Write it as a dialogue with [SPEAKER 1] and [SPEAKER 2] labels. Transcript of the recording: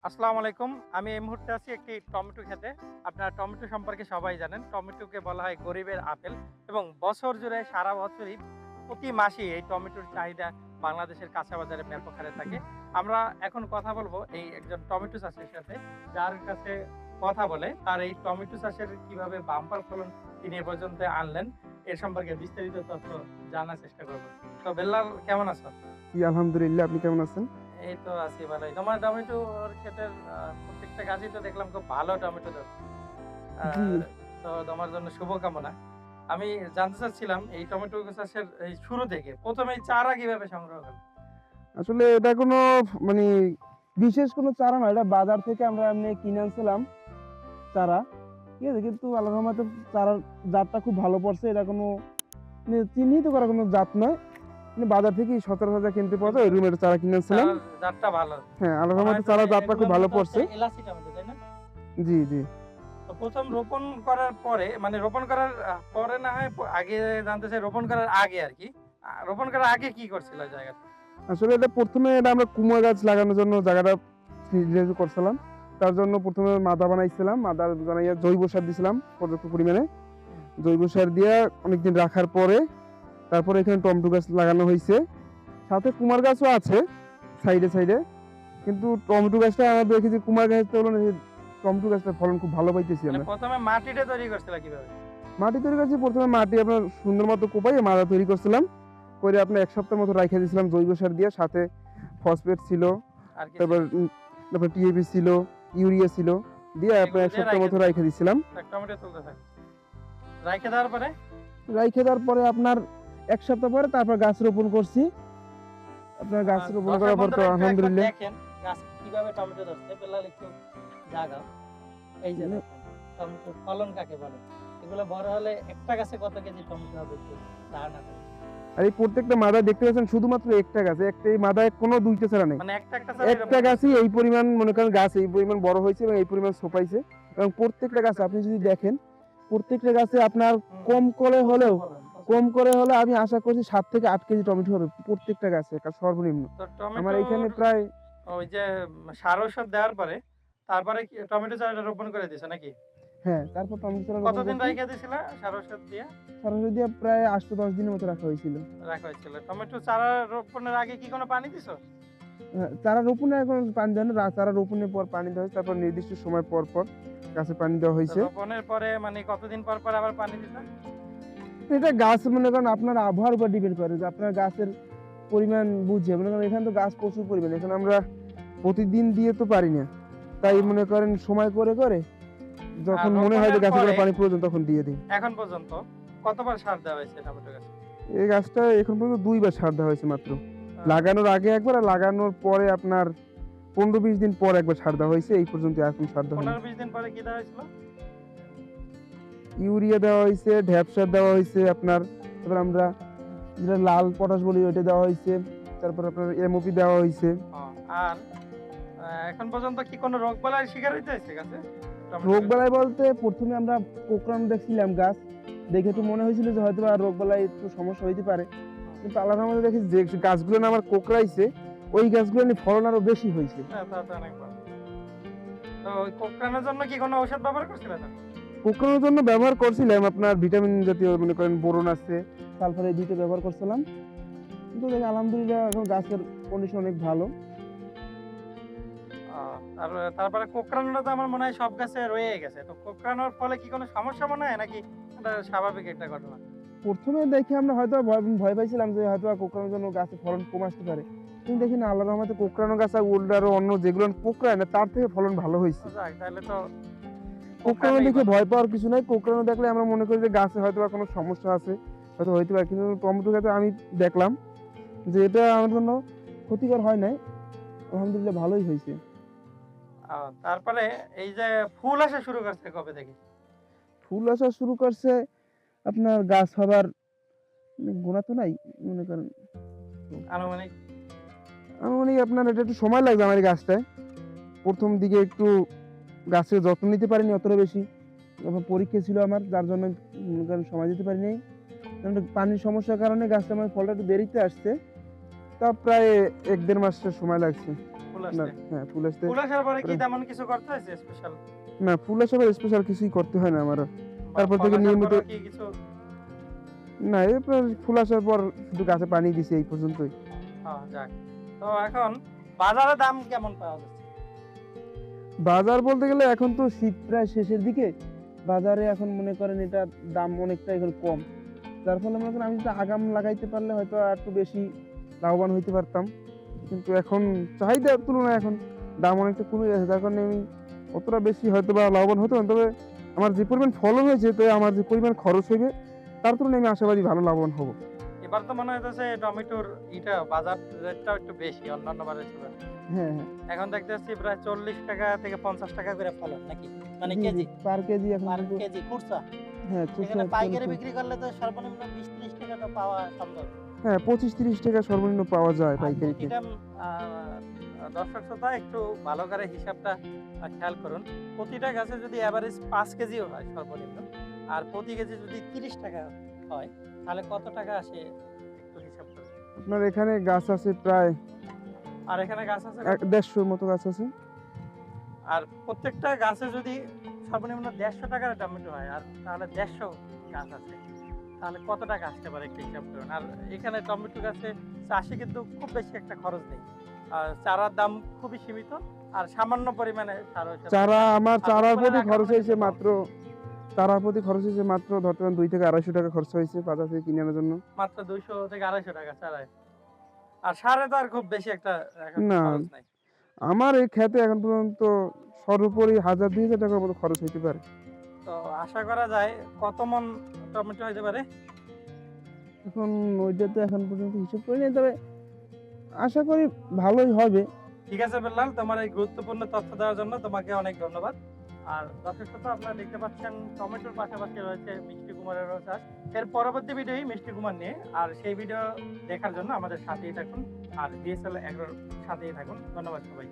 [SPEAKER 1] আসসালামু আলাইকুম। আমি এই মুহূর্তে আছি একটি টমেটো ক্ষেতে। আপনারা টমেটো সম্পর্কে সবাই জানেন। টমেটোকে বলা হয় গরিবের আপেল এবং বছর জুড়ে সারা বছরই প্রতি মাসেই এই টমেটোর চাহিদা বাংলাদেশের কাঁচা বাজারে ব্যাপক হারে থাকে। আমরা এখন কথা বলবো এই একজন টমেটো চাষীর সাথে, যার কাছে কথা বলে তার এই টমেটো চাষের কিভাবে বাম্পার ফলন তিনি এ পর্যন্ত আনলেন, এর সম্পর্কে বিস্তারিত তথ্য জানার চেষ্টা করব। তো বেল্লাল, কেমন আছো?
[SPEAKER 2] জি, আলহামদুলিল্লাহ। আপনি কেমন আছেন?
[SPEAKER 1] এই তো আছি ভালোই। তোমার টমেটোর ক্ষেতের প্রত্যেকটা গাছই তো দেখলাম খুব ভালো টমেটো ধরছে। আ
[SPEAKER 2] জি,
[SPEAKER 1] তো তোমার জন্য শুভকামনা। আমি জানতে চাচ্ছিলাম এই টমেটো চাষের এই শুরু থেকে ১ম এই চারা কিভাবে সংগ্রহ করলে?
[SPEAKER 2] আসলে এটা কোনো মানে বিশেষ কোনো চারা না। এটা বাজার থেকে আমরা এমনি কিনে আনছিলাম চারা। ঠিক আছে? কিন্তু আল্লাহর রহমতে চারার জাতটা খুব ভালো পড়ছে। এটা কোনো চিহ্নিত করা কোনো জাত নয়। বাজার থেকেই সচরাচর কিনতে পাওয়া যায়।
[SPEAKER 1] কিন্তু
[SPEAKER 2] ওইরকম একটা চারা কিনে আনছিলাম।
[SPEAKER 1] চারার জাতটা ভালো।
[SPEAKER 2] হ্যাঁ, আল্লাহর
[SPEAKER 1] মনে
[SPEAKER 2] রহমতে
[SPEAKER 1] হয় তো
[SPEAKER 2] চারার জাতটা
[SPEAKER 1] এগুলো
[SPEAKER 2] খুব ভালো
[SPEAKER 1] মূলত হচ্ছে
[SPEAKER 2] পড়ছে।
[SPEAKER 1] এলাচি টমেটো, তাই না?
[SPEAKER 2] জি, জি।
[SPEAKER 1] তো ১ম রোপণ করার পরে মানে রোপণ করার পরে না হয় আগে জানতে চাই রোপণ করার আগে আরকি। রোপণ করার আগে কি করছিল জায়গাটা?
[SPEAKER 2] আসলে এটা ১ম এ আমরা কুমড়া গাছ লাগানোর জন্য জায়গাটা সিরিয়াস করছিলাম। তার জন্য ১ম এ মাদা বানাইছিলাম। মাদা বানাইয়া জৈব সার দিছিলাম পর্যাপ্ত পরিমাণে।
[SPEAKER 1] হুম।
[SPEAKER 2] জৈব সার দিয়া অনেকদিন রাখার পরে তারপরে এখানে টমেটো গাছ লাগানো হইছে। সাথে কুমার গাছও আছে সাইডে। কিন্তু টমেটো গাছটা আমরা দেখেছি কুমার গাছের তুলনায় টমেটো গাছটার ফলন খুব ভালো পাইতেছি
[SPEAKER 1] মানে
[SPEAKER 2] আমরা।
[SPEAKER 1] ১ম এ মাটিটা তৈরি করছিলা কিভাবে?
[SPEAKER 2] মাটি তৈরি করছি ১ম এ মাটি আপনার সুন্দর মতো কোপাইয়ে মাচা তৈরি করছিলাম। করে আপনার ১ সপ্তাহ মতো রাইখা দিয়েছিলাম জৈব সার দিয়ে, সাথে ফসফেট ছিল,
[SPEAKER 1] আর কি ছিল?
[SPEAKER 2] তারপর তারপর টিএপি ছিল, ইউরিয়া ছিল। দিয়ে আপনার
[SPEAKER 1] এগুলো
[SPEAKER 2] ১
[SPEAKER 1] দিয়ে
[SPEAKER 2] সপ্তাহ
[SPEAKER 1] রাইখা
[SPEAKER 2] মতো
[SPEAKER 1] দিছেন।
[SPEAKER 2] রাইখা দিছিলাম।
[SPEAKER 1] থাক, টমেটো তুলতে থাক। রাইখে দেওয়ার পরে
[SPEAKER 2] রাইখা দেওয়ার পরে আপনার ১ সপ্তাহ পরে তারপর গাছ রোপণ করছি। আপনার গাছ রোপণ
[SPEAKER 1] দর্শক
[SPEAKER 2] করার পর তো
[SPEAKER 1] বন্ধুরা একটু একবার
[SPEAKER 2] আলহামদুলিল্লাহ
[SPEAKER 1] দেখেন গাছ কিভাবে টমেটো ধরছে। বেলাল একটু জাগাও। এই যে
[SPEAKER 2] মানে
[SPEAKER 1] দেখেন টমেটোর ফলন কাকে বলে। এগুলো বড় হলে একটা গাছে কত কেজি টমেটো হবে একটু ধারণা করেন।
[SPEAKER 2] আর এই প্রত্যেকটা মাদায় দেখতে পাচ্ছেন শুধুমাত্র একটা গাছ। এই মাদায় কোনো ২ টা চারা নেই।
[SPEAKER 1] মানে একটা ছাড়া
[SPEAKER 2] একটা
[SPEAKER 1] এরকম ধরছে।
[SPEAKER 2] গাছই এই পরিমাণ মনে করেন গাছ এই পরিমাণ বড় হয়েছে এবং এই পরিমাণ ছোপাইছে এবং প্রত্যেকটা গাছে আপনি যদি দেখেন, প্রত্যেকটা গাছে আপনার
[SPEAKER 1] হুম,
[SPEAKER 2] কম করে
[SPEAKER 1] প্রচুর
[SPEAKER 2] হলেও
[SPEAKER 1] ফলন, প্রচুর।
[SPEAKER 2] কম করে হলে আমি আশা করছি ৭ থেকে ৮ কেজি টমেটো হবে প্রত্যেকটা গাছে সর্বনিম্ন।
[SPEAKER 1] তো
[SPEAKER 2] আমার
[SPEAKER 1] টমেটোর
[SPEAKER 2] এইখানে প্রায়
[SPEAKER 1] ওই যে সার ঔষধ দেওয়ার পরে তারপরে কি টমেটো চারাটা রোপণ করে দিছো নাকি?
[SPEAKER 2] হ্যাঁ, তারপর টমেটো চারা রোপণ
[SPEAKER 1] কতদিন
[SPEAKER 2] করছি।
[SPEAKER 1] রাইখা দিছিলা সার ঔষধ দিয়ে?
[SPEAKER 2] সরাসরি দিয়ে প্রায় ৮ থেকে ১০ দিনের মতো রাখা হয়েছিল।
[SPEAKER 1] রাখা হয়েছিল। টমেটো চারা রোপণের আগে কি কোনো পানি দিছো?
[SPEAKER 2] হ্যাঁ, চারা রোপণে এখন পানি দেয় না। চারা রোপণের পর পানি দেওয়া হয়। তারপর নির্দিষ্ট সময় পর গাছে পানি দেওয়া
[SPEAKER 1] তো
[SPEAKER 2] হইছে।
[SPEAKER 1] রোপণের পরে মানে কতদিন পর আবার পানি দিতা?
[SPEAKER 2] এটা গাছ মনে করেন আপনার আবহাওয়ার উপর ডিপেন্ড করে যে আপনার গাছের পরিমাণ বুঝে মনে করেন এখানে তো গাছ প্রচুর পরিমাণে। এখন আমরা প্রতিদিন দিয়ে তো পারি না। তাই মনে করেন সময় করে
[SPEAKER 1] আর
[SPEAKER 2] যখন মনে হয় যে
[SPEAKER 1] রোপণের
[SPEAKER 2] গাছগুলো
[SPEAKER 1] পরে
[SPEAKER 2] পানি প্রয়োজন তখন দিয়ে দিই।
[SPEAKER 1] এখন পর্যন্ত কতবার সার দেওয়া হয়েছে টমেটো গাছে?
[SPEAKER 2] এই গাছটা এখন পর্যন্ত ২ বার সার দেওয়া হয়েছে মাত্র।
[SPEAKER 1] আ
[SPEAKER 2] লাগানোর আগে একবার আর লাগানোর পরে আপনার ১৫-২০ দিন পর একবার সার দেওয়া হয়েছে। এই পর্যন্ত এখন সার দেওয়া হয়নি।
[SPEAKER 1] ১৫-২০ দিন পরে কি দেওয়া হয়েছিল?
[SPEAKER 2] ইউরিয়া দেওয়া হইছে, ঢ্যাপ সার দেওয়া হইছে আপনার। তারপর আমরা যেটা লাল পটাশ বলি ওইটা দেওয়া হইছে। তারপর আপনার এমওপি দেওয়া হইছে।
[SPEAKER 1] ও, আর এখন পর্যন্ত কি কোনো রোগবালাইয়ের শিকার হইতে হয়েছে গাছে? টমেটো গাছে?
[SPEAKER 2] রোগবালাই বলতে ১ম এ আমরা কোঁকড়ানো দেখছিলাম গাছ। দেখে একটু মনে হয়েছিল যে হয়তোবা রোগবালাই একটু সমস্যা হইতে পারে। কিন্তু আল্লাহর রহমতে দেখি যে গাছগুলো না আমার কোঁকড়াইছে, ওই গাছগুলো নিয়ে ফলন আরো বেশি হইছে।
[SPEAKER 1] হ্যাঁ, তা তো অনেক ভালো। তো ওই কোঁকড়ানোর জন্য কি কোনো ঔষধ ব্যবহার করছিলে না?
[SPEAKER 2] কোঁকড়ানোর জন্য ব্যবহার করছিলাম আপনার ভিটামিন জাতীয় মনে করেন বোরন আছে, সালফার এই ২ টা ব্যবহার করছিলাম। কিন্তু দেখি আলহামদুলিল্লাহ এখন গাছের কন্ডিশন অনেক ভালো।
[SPEAKER 1] আ তারপরে কোঁকড়ানোটা তো আমার মনে হয় সব গাছে রয়েই গেছে। তো কোঁকড়ানোর ফলে কি কোনো সমস্যা মনে হয় নাকি এটা স্বাভাবিক একটা ঘটনা?
[SPEAKER 2] ১ম এ দেখে আমরা হয়তো ভয় পাইছিলাম যে হয়তোবা কোঁকড়ানোর জন্য গাছের ফলন কম আসতে পারে। কিন্তু দেখি না আল্লাহর রহমতে কোঁকড়ানো গাছ আর উল্টা আরো অন্য যেগুলো কোঁকড়ায় না তার থেকে ফলন ভালো হইছে।
[SPEAKER 1] যাক, তাহলে তো
[SPEAKER 2] কোঁকড়ানো
[SPEAKER 1] কোঁকড়ানোই
[SPEAKER 2] দেখে
[SPEAKER 1] ভালো।
[SPEAKER 2] ভয় পাওয়ার কিছু নাই। কোঁকড়ানো দেখলে আমরা মনে করি যে গাছে হয়তোবা কোনো সমস্যা আছে, হয়তো হইতে পারে। কিন্তু টমেটো গাছে আমি দেখলাম যে এটা আমার জন্য ক্ষতিকর হয় নাই। আলহামদুলিল্লাহ ভালোই হইছে।
[SPEAKER 1] তারপরে এই যে ফুল আসা শুরু করছে কবে থেকে?
[SPEAKER 2] ফুল আসা শুরু করছে আপনার গাছ হবার গোনা তো নাই মনে করেন।
[SPEAKER 1] আনুমানিক
[SPEAKER 2] আনুমানিক আপনার এটা একটু সময় লাগবে আমার এই গাছটায়। ১ম দিকে একটু গাছের যত্ন নিতে পারিনি অতটা বেশি। তারপর পরীক্ষা ছিল আমার যার জন্য মনে করেন সময় দিতে পারি নাই। কারণ পানির সমস্যার কারণে গাছটা আমার ফলটা একটু দেরিতে আসছে। তা প্রায় ১-১.৫ মাসের সময় লাগছে।
[SPEAKER 1] ফুল
[SPEAKER 2] না,
[SPEAKER 1] আসছে।
[SPEAKER 2] হ্যাঁ ফুল আসতে
[SPEAKER 1] ফুল আসার পরে কি
[SPEAKER 2] পরে-
[SPEAKER 1] তেমন কিছু করতে হয়েছে স্পেশাল?
[SPEAKER 2] না ফুল আসার পরে স্পেশাল কিছুই করতে হয় না আমার।
[SPEAKER 1] বা
[SPEAKER 2] তারপর
[SPEAKER 1] ফল
[SPEAKER 2] থেকে
[SPEAKER 1] আসার
[SPEAKER 2] নিয়মিত
[SPEAKER 1] পরেও কি কিছু?
[SPEAKER 2] না এরপর ফুল আসার পর শুধু গাছে পানি দিছি এই পর্যন্তই।
[SPEAKER 1] যাক। তো এখন বাজারে দাম কেমন পাওয়া যাচ্ছে?
[SPEAKER 2] বাজার বলতে গেলে এখন তো শীত প্রায় শেষের দিকে, বাজারে এখন মনে করেন এটার দাম অনেকটা এখন কম। যার ফলে মনে করেন আমি যদি আগাম লাগাইতে পারলে হয়তো আর একটু বেশি লাভবান হইতে পারতাম। কিন্তু এখন চাহিদার তুলনায় এখন দাম অনেকটা কমে গেছে। যার কারণে আমি অতটা বেশি হয়তোবা লাভবান হতে পারতাম। তবে আমার যে পরিমাণ ফলন হয়েছে, তো আমার যে পরিমাণ খরচ হইবে তার তুলনায় আমি আশাবাদী ভালো লাভবান হব।
[SPEAKER 1] এবার তো মনে হইতেছে টমেটোর বাজার রেটটাও একটু বেশি অন্যান্য বারের তুলনায়।
[SPEAKER 2] হ্যাঁ, হ্যাঁ।
[SPEAKER 1] এখন দেখতেছি প্রায় ৪০ টাকা থেকে ৫০ টাকা করে ফলন নাকি? মানে
[SPEAKER 2] জি, জি।
[SPEAKER 1] কেজি?
[SPEAKER 2] পার কেজি এখন
[SPEAKER 1] পার
[SPEAKER 2] কিন্তু
[SPEAKER 1] কেজি খুচরা?
[SPEAKER 2] হ্যাঁ,
[SPEAKER 1] এখানে
[SPEAKER 2] খুচরা
[SPEAKER 1] পাইকারি
[SPEAKER 2] চলছে।
[SPEAKER 1] বিক্রি করলে তো সর্বনিম্ন ২০-৩০ টাকা তো পাওয়া সম্ভব।
[SPEAKER 2] হ্যাঁ, 25-30 টাকা সর্বনিম্ন পাওয়া যায়
[SPEAKER 1] আর
[SPEAKER 2] পাইকারিতে।
[SPEAKER 1] প্রতিটা আ দর্শক শ্রোতা একটু ভালো করে হিসাবটা খেয়াল করুন। প্রতিটা গাছে যদি এভারেজ ৫ কেজিও হয় সর্বনিম্ন, আর প্রতি কেজি যদি ৩০ টাকা হয়, তাহলে কত টাকা আসে একটু হিসাব করুন।
[SPEAKER 2] আপনার এখানে গাছ আছে প্রায়
[SPEAKER 1] আর এখানে গাছ আছে কত?
[SPEAKER 2] ১৫০ মতো গাছ আছে।
[SPEAKER 1] আর প্রত্যেকটা গাছে যদি সর্বনিম্ন ১৫০ টাকার টমেটো হয়, আর তাহলে ১৫০ গাছ আছে, তাহলে কত টাকা আসতে পারে একটু হিসাব করুন। আর এখানে টমেটো গাছে চাষে কিন্তু খুব বেশি একটা খরচ নেই। আর চারার দাম খুবই সীমিত, আর সামান্য পরিমাণে সার ঔষধ।
[SPEAKER 2] চারা আমার
[SPEAKER 1] আর
[SPEAKER 2] চারার
[SPEAKER 1] উৎপাদন
[SPEAKER 2] প্রতি
[SPEAKER 1] আকার
[SPEAKER 2] খরচ
[SPEAKER 1] মানে
[SPEAKER 2] হয়েছে
[SPEAKER 1] কিন্তু কম।
[SPEAKER 2] মাত্র চারার প্রতি খরচ হয়েছে মাত্র ধরতে পারেন ২ থেকে ২৫০ টাকা খরচ হয়েছে বাজার থেকে কিনে আনার জন্য।
[SPEAKER 1] মাত্র ২০০ থেকে ২৫০ টাকা চারায়। আর সারে তো আর খুব বেশি একটা এখন
[SPEAKER 2] না,
[SPEAKER 1] খরচ নাই।
[SPEAKER 2] আমার এই ক্ষেতে এখন পর্যন্ত সর্বোপরি ১,০০০-২,০০০ টাকার মতো খরচ হইতে পারে।
[SPEAKER 1] তো আশা করা যায় কত মন টমেটো হইতে পারে?
[SPEAKER 2] এখন ওইটা তো এখন পর্যন্ত হিসাব করি নাই, তবে আশা করি ভালোই হবে।
[SPEAKER 1] ঠিক আছে বেল্লাল, তোমার এই গুরুত্বপূর্ণ তথ্য দেওয়ার জন্য তোমাকে অনেক ধন্যবাদ। আর দর্শক শ্রোতা, আপনারা দেখতে পাচ্ছেন টমেটোর পাশাপাশি রয়েছে মিষ্টি কুমড়ারও চাষ। এর পরবর্তী ভিডিওই মিষ্টি কুমড়া নিয়ে, আর সেই ভিডিও দেখার জন্য আমাদের সাথেই থাকুন, আর ডিএসএল এগ্রোর সাথেই থাকুন। ধন্যবাদ সবাই।